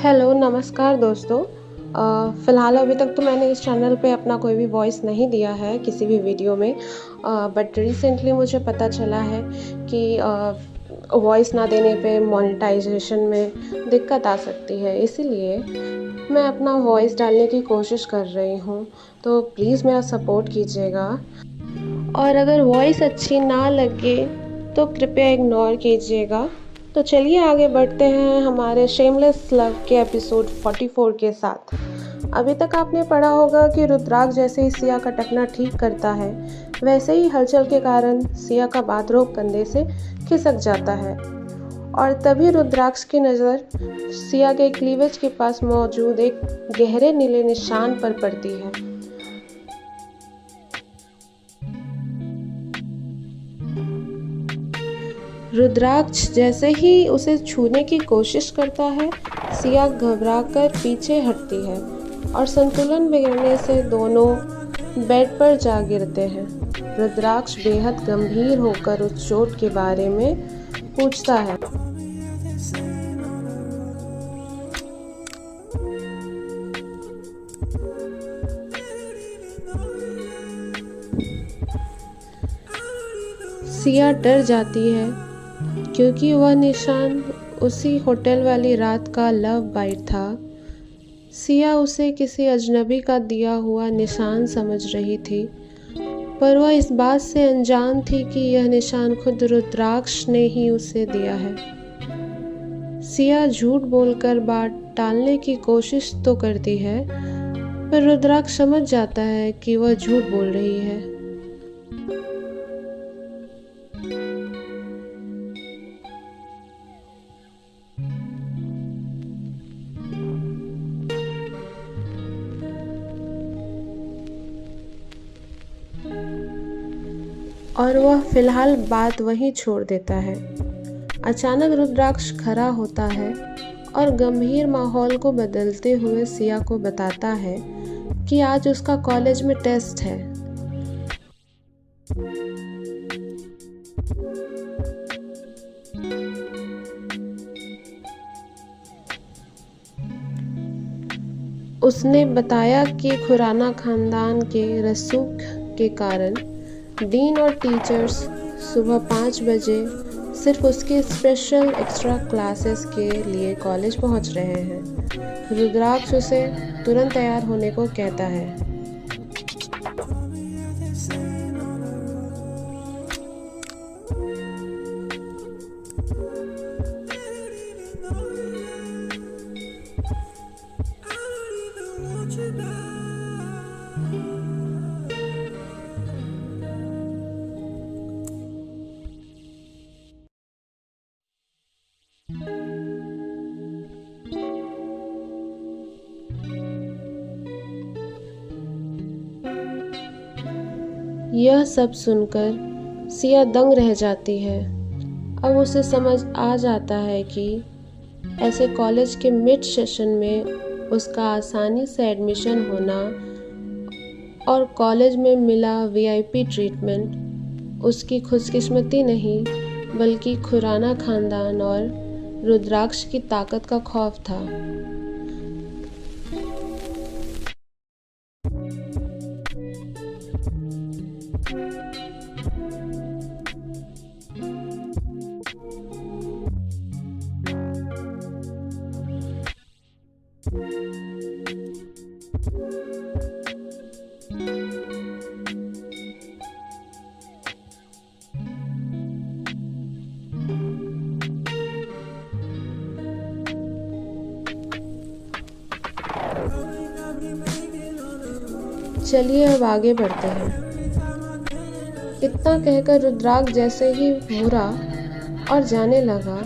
Hello, नमस्कार दोस्तों। फ़िलहाल अभी तक तो मैंने इस चैनल पे अपना कोई भी वॉइस नहीं दिया है किसी भी वीडियो में। बट रिसेंटली मुझे पता चला है कि वॉइस ना देने पे मोनेटाइजेशन में दिक्कत आ सकती है, इसीलिए मैं अपना वॉइस डालने की कोशिश कर रही हूँ। तो प्लीज़ मेरा सपोर्ट कीजिएगा और अगर वॉइस अच्छी ना लगे तो कृपया इग्नोर कीजिएगा। तो चलिए आगे बढ़ते हैं हमारे शेमलेस लव के एपिसोड 44 के साथ। अभी तक आपने पढ़ा होगा कि रुद्राक्ष जैसे ही सिया का टकना ठीक करता है, वैसे ही हलचल के कारण सिया का बाथरोब कंधे से खिसक जाता है और तभी रुद्राक्ष की नज़र सिया के क्लीवेज के पास मौजूद एक गहरे नीले निशान पर पड़ती है। रुद्राक्ष जैसे ही उसे छूने की कोशिश करता है, सिया घबराकर पीछे हटती है और संतुलन बिगड़ने से दोनों बेड पर जा गिरते हैं। रुद्राक्ष बेहद गंभीर होकर उस चोट के बारे में पूछता है। सिया डर जाती है क्योंकि वह निशान उसी होटल वाली रात का लव बाइट था। सिया उसे किसी अजनबी का दिया हुआ निशान समझ रही थी, पर वह इस बात से अनजान थी कि यह निशान खुद रुद्राक्ष ने ही उसे दिया है। सिया झूठ बोलकर बात टालने की कोशिश तो करती है, पर रुद्राक्ष समझ जाता है कि वह झूठ बोल रही है। और वह फिलहाल बात वहीं छोड़ देता है। अचानक रुद्राक्ष खड़ा होता है और गंभीर माहौल को बदलते हुए सिया को बताता है कि आज उसका कॉलेज में टेस्ट है। उसने बताया कि खुराना खानदान के रसूख के कारण डीन और टीचर्स सुबह 5 बजे सिर्फ उसके स्पेशल एक्स्ट्रा क्लासेस के लिए कॉलेज पहुंच रहे हैं। रुद्राक्ष उसे तुरंत तैयार होने को कहता है। यह सब सुनकर सिया दंग रह जाती है। अब उसे समझ आ जाता है कि ऐसे कॉलेज के मिड सेशन में उसका आसानी से एडमिशन होना और कॉलेज में मिला वीआईपी ट्रीटमेंट उसकी खुशकिस्मती नहीं, बल्कि खुराना खानदान और रुद्राक्ष की ताकत का खौफ था। चलिए अब आगे बढ़ते हैं। इतना कहकर रुद्राक्ष जैसे ही मुड़ा और जाने लगा,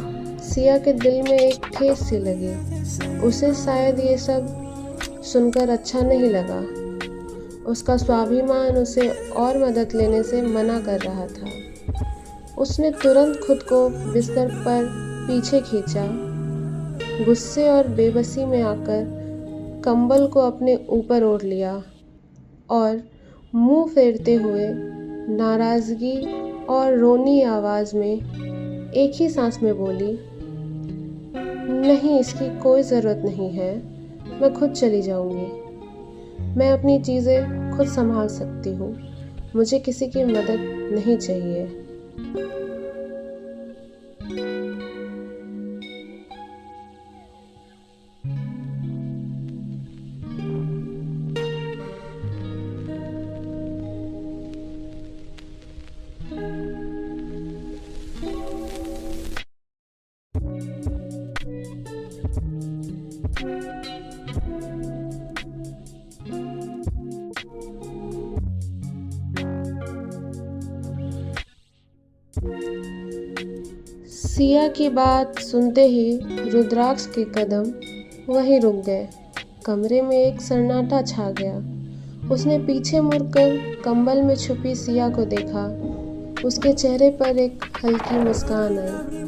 सिया के दिल में एक ठेस सी लगी। उसे शायद ये सब सुनकर अच्छा नहीं लगा। उसका स्वाभिमान उसे और मदद लेने से मना कर रहा था। उसने तुरंत खुद को बिस्तर पर पीछे खींचा, गुस्से और बेबसी में आकर कंबल को अपने ऊपर ओढ़ लिया और मुंह फेरते हुए नाराजगी और रोनी आवाज में एक ही सांस में बोली, नहीं, इसकी कोई ज़रूरत नहीं है। मैं खुद चली जाऊंगी। मैं अपनी चीज़ें खुद संभाल सकती हूँ। मुझे किसी की मदद नहीं चाहिए। सिया की बात सुनते ही रुद्राक्ष के कदम वहीं रुक गए। कमरे में एक सन्नाटा छा गया। उसने पीछे मुड़कर कंबल में छुपी सिया को देखा। उसके चेहरे पर एक हल्की मुस्कान आई।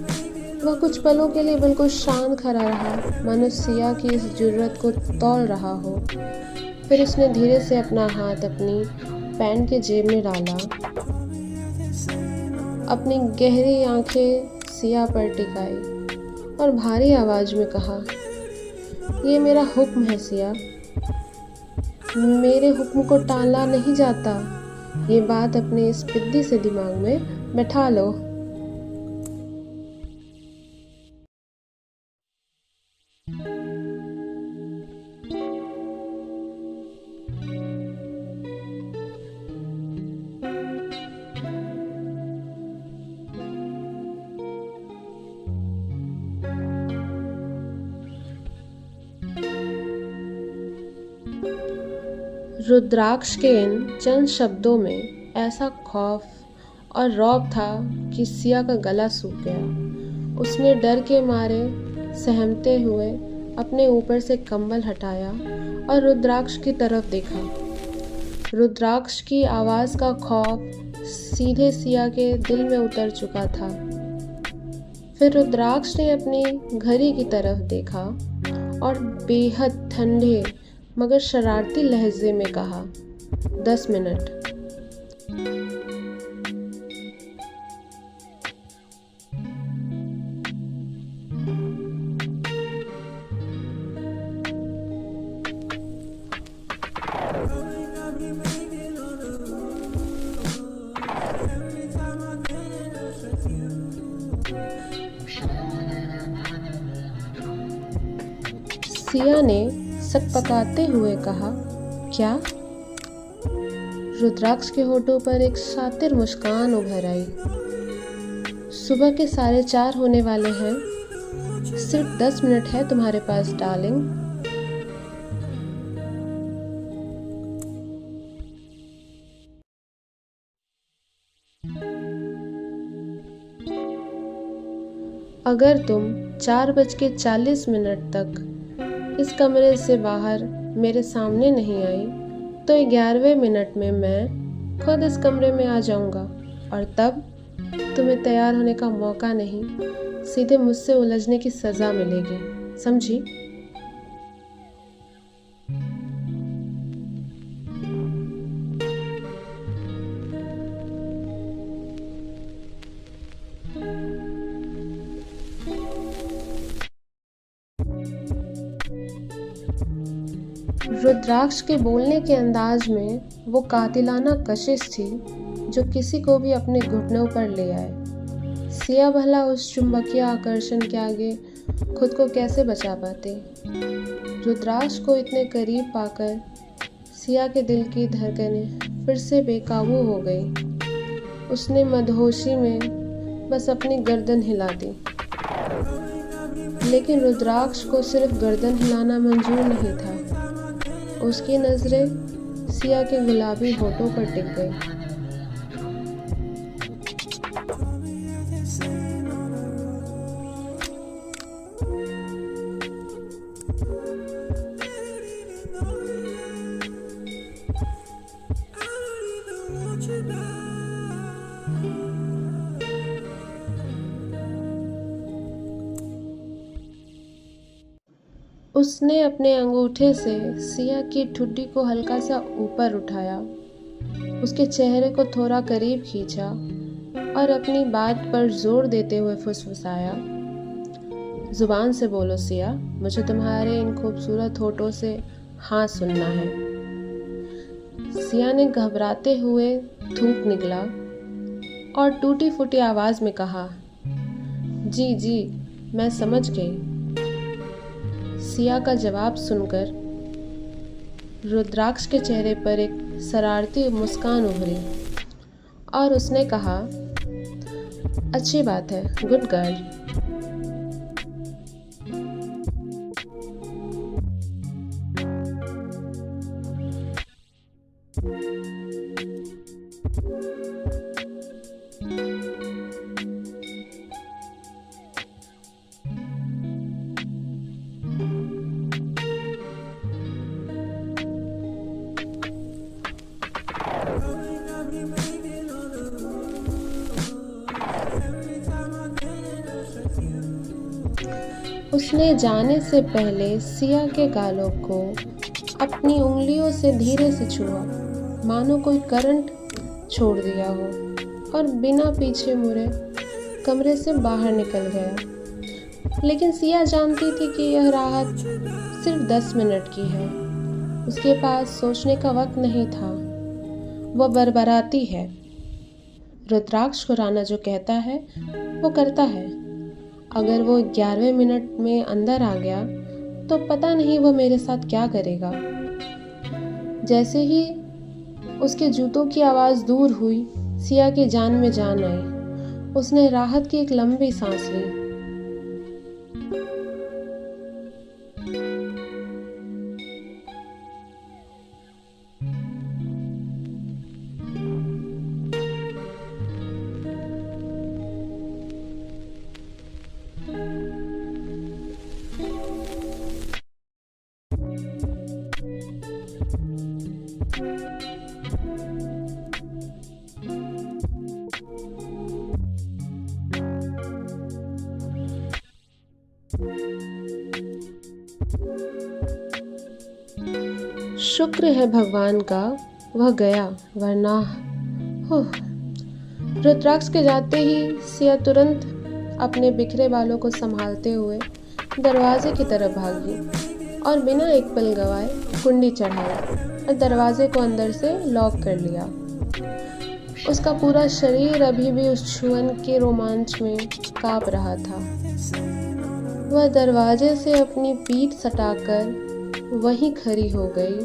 वह कुछ पलों के लिए बिल्कुल शांत खड़ा रहा, मानो सिया की इस जुर्रत को तौल रहा हो। फिर उसने धीरे से अपना हाथ अपनी पैंट के जेब में डाला, अपनी गहरी आंखें सिया पर टिकाई और भारी आवाज में कहा, ये मेरा हुक्म है सिया, मेरे हुक्म को टाला नहीं जाता। ये बात अपने इस पिद्दी से दिमाग में बैठा लो। रुद्राक्ष के इन चंद शब्दों में ऐसा खौफ और रौब था कि सिया का गला सूख गया। उसने डर के मारे सहमते हुए अपने ऊपर से कंबल हटाया और रुद्राक्ष की तरफ देखा। रुद्राक्ष की आवाज़ का खौफ सीधे सिया के दिल में उतर चुका था। फिर रुद्राक्ष ने अपनी घड़ी की तरफ देखा और बेहद ठंडे मगर शरारती लहजे में कहा, 10 मिनट। सिया ने सकपकाते हुए कहा, क्या? रुद्राक्ष के होठों पर एक शातिर मुस्कान उभर आई। सुबह के 4:30 होने वाले हैं। सिर्फ 10 मिनट है तुम्हारे पास डार्लिंग। अगर तुम 4:40 तक इस कमरे से बाहर मेरे सामने नहीं आई तो 11वें मिनट में मैं खुद इस कमरे में आ जाऊंगा और तब तुम्हें तैयार होने का मौका नहीं, सीधे मुझसे उलझने की सज़ा मिलेगी, समझी? रुद्राक्ष के बोलने के अंदाज में वो कातिलाना कशिश थी जो किसी को भी अपने घुटनों पर ले आए। सिया भला उस चुंबकीय आकर्षण के आगे खुद को कैसे बचा पाते। रुद्राक्ष को इतने करीब पाकर सिया के दिल की धड़कनें फिर से बेकाबू हो गई। उसने मदहोशी में बस अपनी गर्दन हिला दी, लेकिन रुद्राक्ष को सिर्फ गर्दन हिलाना मंजूर नहीं था। उसकी नजरें सिया के गुलाबी होठों पर टिक गई। उसने अपने अंगूठे से सिया की ठुड्डी को हल्का सा ऊपर उठाया, उसके चेहरे को थोड़ा करीब खींचा और अपनी बात पर जोर देते हुए फुसफुसाया, ज़ुबान से बोलो सिया, मुझे तुम्हारे इन खूबसूरत होठों से हाँ सुनना है। सिया ने घबराते हुए थूक निकला और टूटी फूटी आवाज़ में कहा, जी जी, मैं समझ गई। सिया का जवाब सुनकर रुद्राक्ष के चेहरे पर एक शरारती मुस्कान उभरी और उसने कहा, अच्छी बात है, गुड गर्ल। उसने जाने से पहले सिया के गालों को अपनी उंगलियों से धीरे से छुआ, मानो कोई करंट छोड़ दिया हो, और बिना पीछे मुड़े कमरे से बाहर निकल गया। लेकिन सिया जानती थी कि यह राहत सिर्फ 10 मिनट की है। उसके पास सोचने का वक्त नहीं था। वह बरबराती है। रुद्राक्ष खुराना जो कहता है वो करता है। अगर वो 11वें मिनट में अंदर आ गया तो पता नहीं वो मेरे साथ क्या करेगा। जैसे ही उसके जूतों की आवाज़ दूर हुई, सिया की जान में जान आई। उसने राहत की एक लंबी सांस ली। शुक्र है भगवान का वह गया, वरना रुद्राक्ष के जाते ही सिया तुरंत अपने बिखरे बालों को संभालते हुए दरवाजे की तरफ भागी और बिना एक पल गवाए कुंडी चढ़ाई और दरवाजे को अंदर से लॉक कर लिया। उसका पूरा शरीर अभी भी उस छुअन के रोमांच में कांप रहा था। वह दरवाजे से अपनी पीठ सटाकर वहीं खड़ी हो गई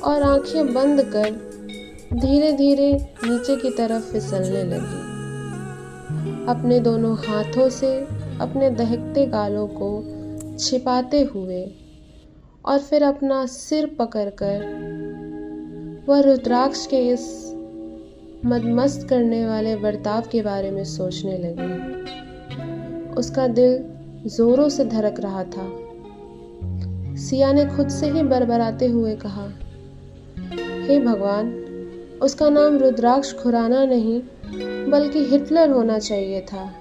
और आंखें बंद कर धीरे धीरे नीचे की तरफ फिसलने लगी, अपने दोनों हाथों से अपने दहकते गालों को छिपाते हुए। और फिर अपना सिर पकड़कर वह रुद्राक्ष के इस मदमस्त करने वाले बर्ताव के बारे में सोचने लगी। उसका दिल जोरों से धड़क रहा था। सिया ने खुद से ही बरबराते हुए कहा, हे भगवान, उसका नाम रुद्राक्ष खुराना नहीं बल्कि हिटलर होना चाहिए था।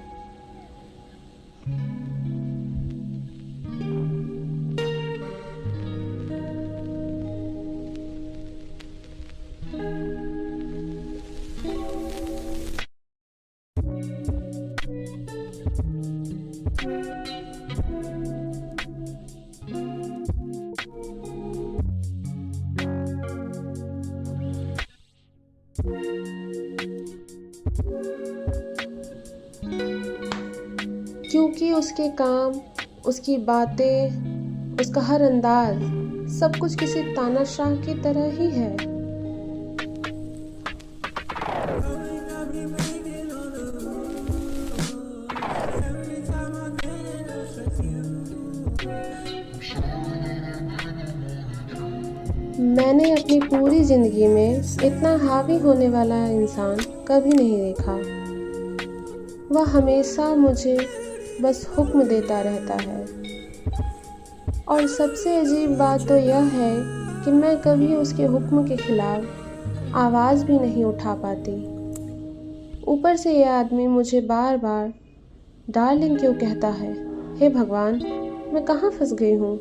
क्योंकि उसके काम, उसकी बातें, उसका हर अंदाज, सब कुछ किसी तानाशाह की तरह ही है। मैंने अपनी पूरी जिंदगी में इतना हावी होने वाला इंसान कभी नहीं देखा। वह हमेशा मुझे बस हुक्म देता रहता है। और सबसे अजीब बात तो यह है कि मैं कभी उसके हुक्म के खिलाफ आवाज़ भी नहीं उठा पाती। ऊपर से यह आदमी मुझे बार बार डार्लिंग क्यों कहता है। हे भगवान, मैं कहाँ फंस गई हूँ।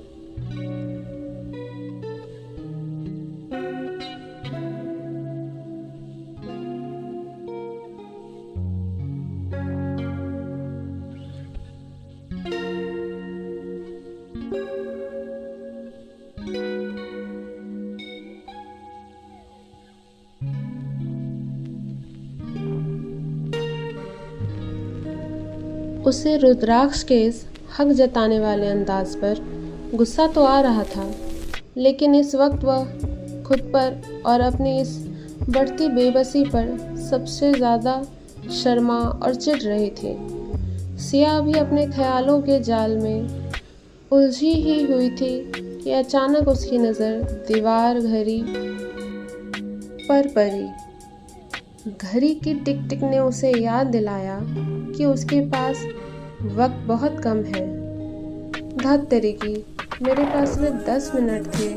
उसे रुद्राक्ष के इस हक जताने वाले अंदाज पर गुस्सा तो आ रहा था, लेकिन इस वक्त वह खुद पर और अपनी इस बढ़ती बेबसी पर सबसे ज़्यादा शर्मा और चिढ़ रही थी। सिया भी अपने ख्यालों के जाल में उलझी ही हुई थी कि अचानक उसकी नज़र दीवार घड़ी पर पड़ी। घड़ी की टिक टिक ने उसे याद दिलाया कि उसके पास वक्त बहुत कम है। धत तेरी, मेरे पास सिर्फ 10 मिनट थे।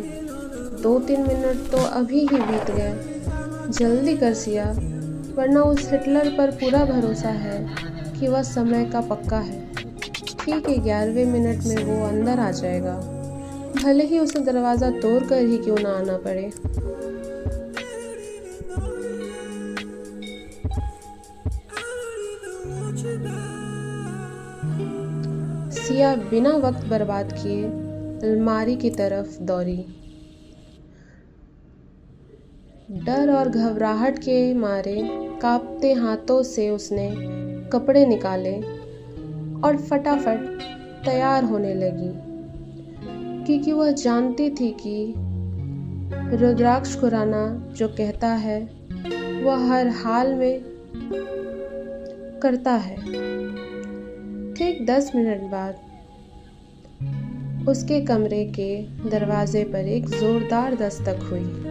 2-3 मिनट तो अभी ही बीत गए। जल्दी कर सिया, वरना उस हिटलर पर पूरा भरोसा है कि वह समय का पक्का है। ठीक है, 11वें मिनट में वो अंदर आ जाएगा, भले ही उसे दरवाज़ा तोड़ कर ही क्यों ना आना पड़े। सिया बिना वक्त बर्बाद किए अलमारी की तरफ दौड़ी। डर और घबराहट के मारे कांपते हाथों से उसने कपड़े निकाले और फटाफट तैयार होने लगी, क्योंकि वह जानती थी कि रुद्राक्ष खुराना जो कहता है वह हर हाल में करता है। ठीक 10 मिनट बाद उसके कमरे के दरवाजे पर एक जोरदार दस्तक हुई।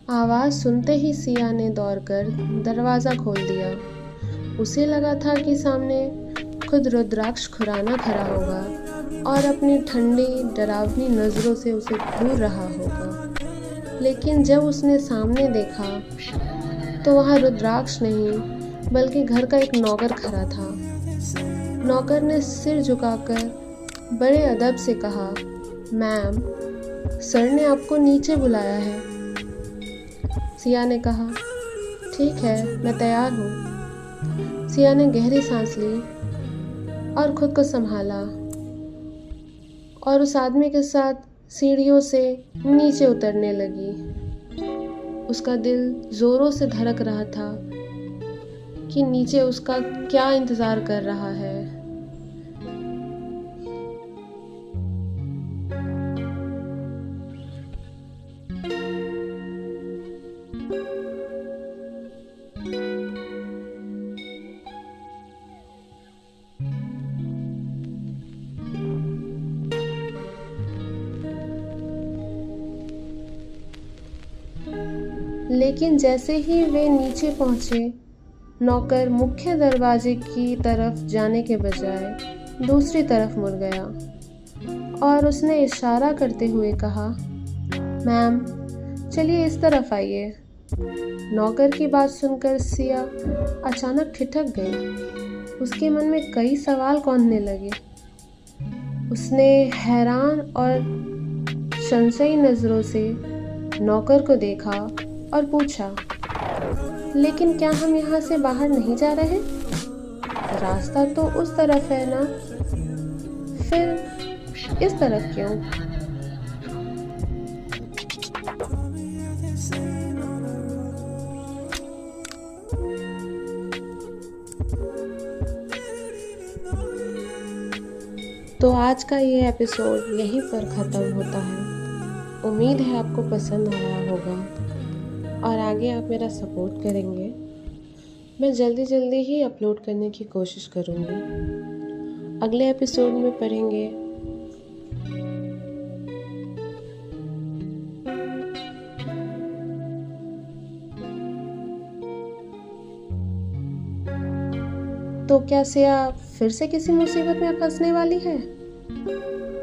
आवाज़ सुनते ही सिया ने दौड़कर दरवाज़ा खोल दिया। उसे लगा था कि सामने खुद रुद्राक्ष खुराना खड़ा होगा और अपनी ठंडी डरावनी नज़रों से उसे घूर रहा होगा, लेकिन जब उसने सामने देखा तो वहाँ रुद्राक्ष नहीं बल्कि घर का एक नौकर खड़ा था। नौकर ने सिर झुकाकर बड़े अदब से कहा, मैम, सर ने आपको नीचे बुलाया है। सिया ने कहा, ठीक है, मैं तैयार हूँ। सिया ने गहरी सांस ली और खुद को संभाला और उस आदमी के साथ सीढ़ियों से नीचे उतरने लगी। उसका दिल जोरों से धड़क रहा था कि नीचे उसका क्या इंतज़ार कर रहा है। लेकिन जैसे ही वे नीचे पहुंचे, नौकर मुख्य दरवाजे की तरफ जाने के बजाय दूसरी तरफ मुड़ गया और उसने इशारा करते हुए कहा, मैम, चलिए इस तरफ आइए। नौकर की बात सुनकर सिया अचानक ठिठक गई। उसके मन में कई सवाल कौंधने लगे। उसने हैरान और संशयी नज़रों से नौकर को देखा और पूछा, लेकिन क्या हम यहाँ से बाहर नहीं जा रहे? रास्ता तो उस तरफ है ना, फिर इस तरफ क्यों? तो आज का ये एपिसोड यहीं पर ख़त्म होता है। उम्मीद है आपको पसंद आया होगा और आगे आप मेरा सपोर्ट करेंगे। मैं जल्दी जल्दी ही अपलोड करने की कोशिश करूँगी। अगले एपिसोड में पढ़ेंगे तो क्या सिया फिर से किसी मुसीबत में फंसने वाली है?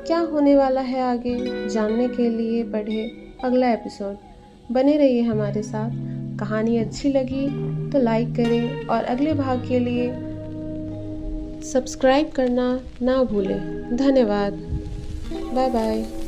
क्या होने वाला है आगे जानने के लिए पढ़े अगला एपिसोड। बने रहिए हमारे साथ। कहानी अच्छी लगी तो लाइक करें और अगले भाग के लिए सब्सक्राइब करना ना भूलें। धन्यवाद। Bye bye.